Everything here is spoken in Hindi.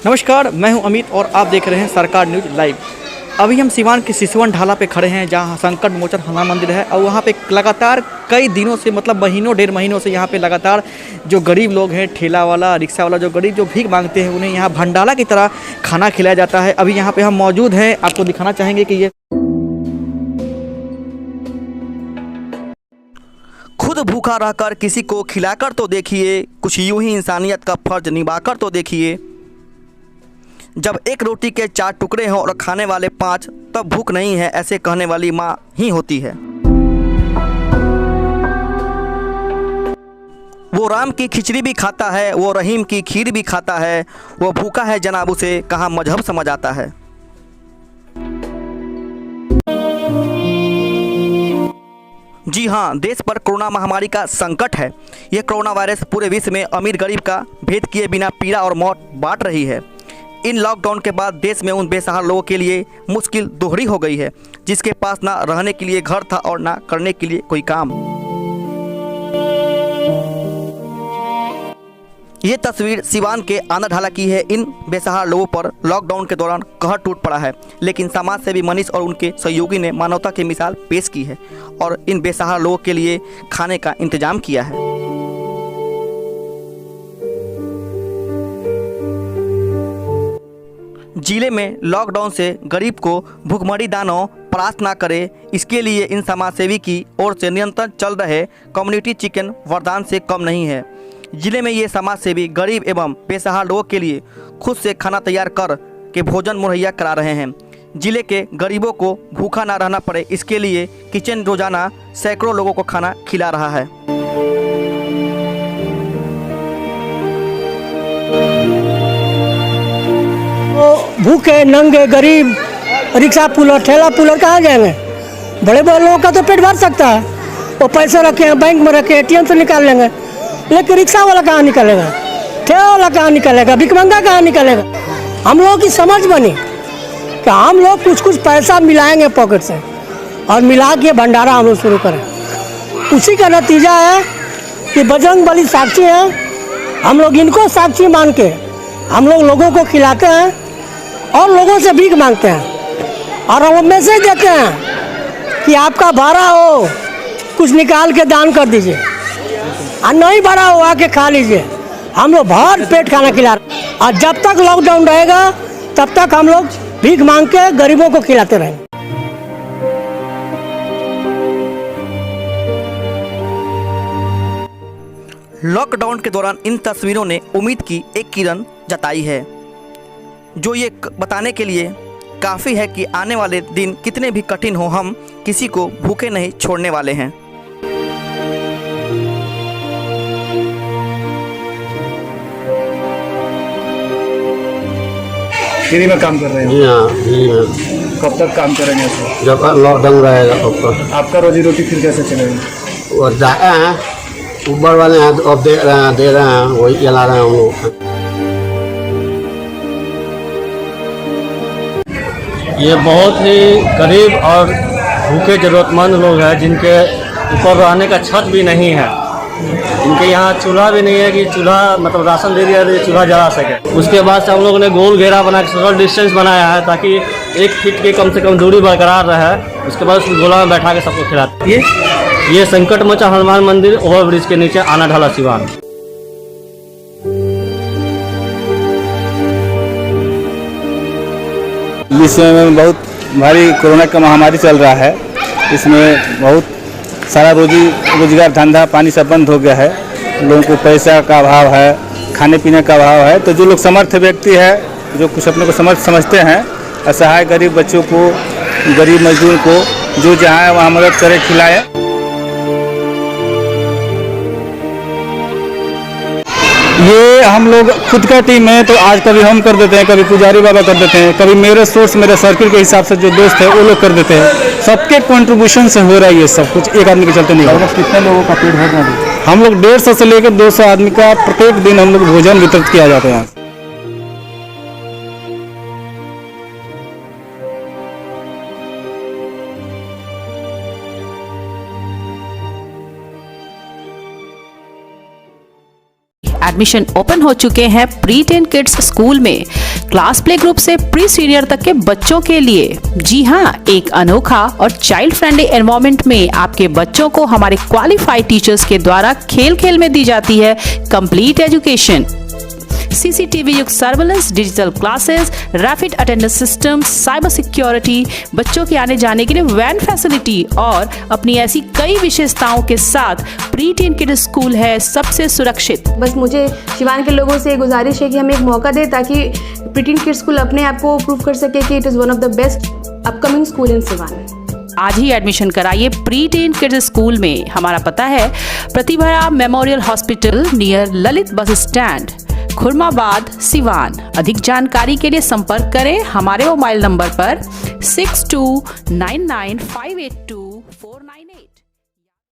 नमस्कार, मैं हूं अमित और आप देख रहे हैं सरकार न्यूज़ लाइव। अभी हम सिवान के सिसवन ढाला पे खड़े हैं जहां संकट मोचन हनुमान मंदिर है और वहां पे लगातार कई दिनों से मतलब महीनों डेढ़ महीनों से यहां पे लगातार जो गरीब लोग हैं, ठेला वाला, रिक्शा वाला, जो गरीब जो भीख मांगते हैं, उन्हें यहां भंडारा की तरह खाना खिलाया जाता है। अभी यहाँ पे हम मौजूद हैं, आपको दिखाना चाहेंगे कि ये खुद भूखा रहकर किसी को खिलाकर तो देखिए, कुछ यूं ही इंसानियत का फर्ज निभाकर तो देखिए। जब एक रोटी के 4 टुकड़े हों और खाने वाले 5, तब भूख नहीं है ऐसे कहने वाली माँ ही होती है। वो राम की खिचड़ी भी खाता है, वो रहीम की खीर भी खाता है, वो भूखा है जनाब, उसे कहाँ मजहब समझ आता है। जी हाँ, देश पर कोरोना महामारी का संकट है। यह कोरोना वायरस पूरे विश्व में अमीर गरीब का भेद किए बिना पीड़ा और मौत बांट रही है। इन लॉकडाउन के बाद देश में उन बेसहारा लोगों के लिए मुश्किल दोहरी हो गई है, जिसके पास ना रहने के लिए घर था और ना करने के लिए कोई काम। ये तस्वीर सिवान के आंध्र ढाला की है। इन बेसहारा लोगों पर लॉकडाउन के दौरान कहर टूट पड़ा है, लेकिन समाज सेवी मनीष और उनके सहयोगी ने मानवता की मिसाल पेश की है और इन बेसहारा लोगों के लिए खाने का इंतजाम किया है। जिले में लॉकडाउन से गरीब को भूखमरी दानों परास्त ना करे, इसके लिए इन समाजसेवी की ओर से निरंतर चल रहे कम्युनिटी चिकन वरदान से कम नहीं है। जिले में ये समाजसेवी गरीब एवं बेसहारा लोगों के लिए खुद से खाना तैयार कर के भोजन मुहैया करा रहे हैं। जिले के गरीबों को भूखा ना रहना पड़े, इसके लिए किचन रोजाना सैकड़ों लोगों को खाना खिला रहा है। भूखे नंगे गरीब रिक्शा पुलर ठेला पुलर कहाँ जाएंगे? बड़े बड़े लोगों का तो पेट भर सकता है, वो पैसे रखे हैं बैंक में रखे, एटीएम से निकाल लेंगे, लेकिन रिक्शा वाला कहाँ निकलेगा, ठेला वाला कहाँ निकलेगा, भिखमंगा कहाँ निकलेगा? हम लोगों की समझ बनी कि हम लोग कुछ कुछ पैसा मिलाएंगे पॉकेट से और मिला के भंडारा हम लोग शुरू करें। उसी का नतीजा है कि बजरंग बली साक्षी है। हम लोग इनको साक्षी मान के हम लोग लोगों को खिलाते हैं और लोगों से भीख मांगते हैं और हम मैसेज देते हैं कि आपका भाड़ा हो कुछ निकाल के दान कर दीजिए और नहीं भाड़ा हो आके खा लीजिए। हम लोग भर पेट खाना खिला रहे हैं और जब तक लॉकडाउन रहेगा तब तक हम लोग भीख मांग के गरीबों को खिलाते रहेंगे। लॉकडाउन के दौरान इन तस्वीरों ने उम्मीद की एक किरण जताई है, जो ये बताने के लिए काफ़ी है कि आने वाले दिन कितने भी कठिन हो, हम किसी को भूखे नहीं छोड़ने वाले हैं। फ्री में काम कर रहे हैं? जी हाँ, फ्री में। कब तक काम करेंगे ऐसे? जब लॉकडाउन रहेगा तब तक। आपका रोजी रोटी फिर कैसे चलेगा? वो जाए हैं ऊपर वाले हैं तो अब दे रहे हैं वही चला रहे हैं हम लोग। ये बहुत ही गरीब और भूखे ज़रूरतमंद लोग हैं जिनके ऊपर रहने का छत भी नहीं है, इनके यहाँ चूल्हा भी नहीं है कि चूल्हा मतलब राशन दे दिया तो चूल्हा जला सके। उसके बाद से हम लोगों ने गोल घेरा बना के सोशल डिस्टेंस बनाया है ताकि 1 फीट की कम से कम दूरी बरकरार रहे। उसके बाद उस गोला में बैठा के सबको खिलाते। ये संकट मोचन हनुमान मंदिर ओवरब्रिज के नीचे आंध्र ढाला सिवान। विश्व में बहुत भारी कोरोना का महामारी चल रहा है। इसमें बहुत सारा रोजगार धंधा पानी सब बंद हो गया है। लोगों को पैसा का अभाव है, खाने पीने का अभाव है। तो जो लोग समर्थ व्यक्ति है, जो कुछ अपने को समर्थ समझते हैं, असहाय गरीब बच्चों को, गरीब मजदूर को जो जहाँ है वहाँ मदद करे, खिलाए। ये हम लोग खुद का टीम है, तो आज कभी हम कर देते हैं, कभी पुजारी बाबा कर देते हैं, कभी मेरे सोर्स मेरे सर्किल के हिसाब से जो दोस्त है वो लोग कर देते हैं। सबके कंट्रीब्यूशन से हो रहा है ये सब कुछ, एक आदमी के चलते नहीं होगा। कितने लोगों का पेट भर रहा है? हम लोग 150 से लेकर 200 आदमी का प्रत्येक दिन हम लोग भोजन वितरित किया जाता है। एडमिशन ओपन हो चुके हैं प्री 10 किड्स स्कूल में। क्लास प्ले ग्रुप से प्री सीनियर तक के बच्चों के लिए। जी हाँ, एक अनोखा और चाइल्ड फ्रेंडली एनवायरनमेंट में आपके बच्चों को हमारे क्वालिफाइड टीचर्स के द्वारा खेल खेल में दी जाती है कंप्लीट एजुकेशन। सीसीटीवी युक्त surveillance, digital classes, rapid attendance system, cyber security, बच्चों के आने जाने के लिए वैन फैसिलिटी और अपनी ऐसी कई विशेषताओं के साथ प्री 10 किड्स स्कूल है सबसे सुरक्षित। बस मुझे शिवान के लोगों से गुजारिश है कि हमें एक मौका दे ताकि प्री 10 किड्स स्कूल अपने आप को प्रूव कर सके कि it is one of the best upcoming school in Siwan. आज ही एडमिशन कराइए प्री 10 किड्स स्कूल में। हमारा पता है Pratibha memorial hospital near Lalit bus stand, Khurmabad, Siwan. अधिक जानकारी के लिए संपर्क करें हमारे मोबाइल नंबर पर 629958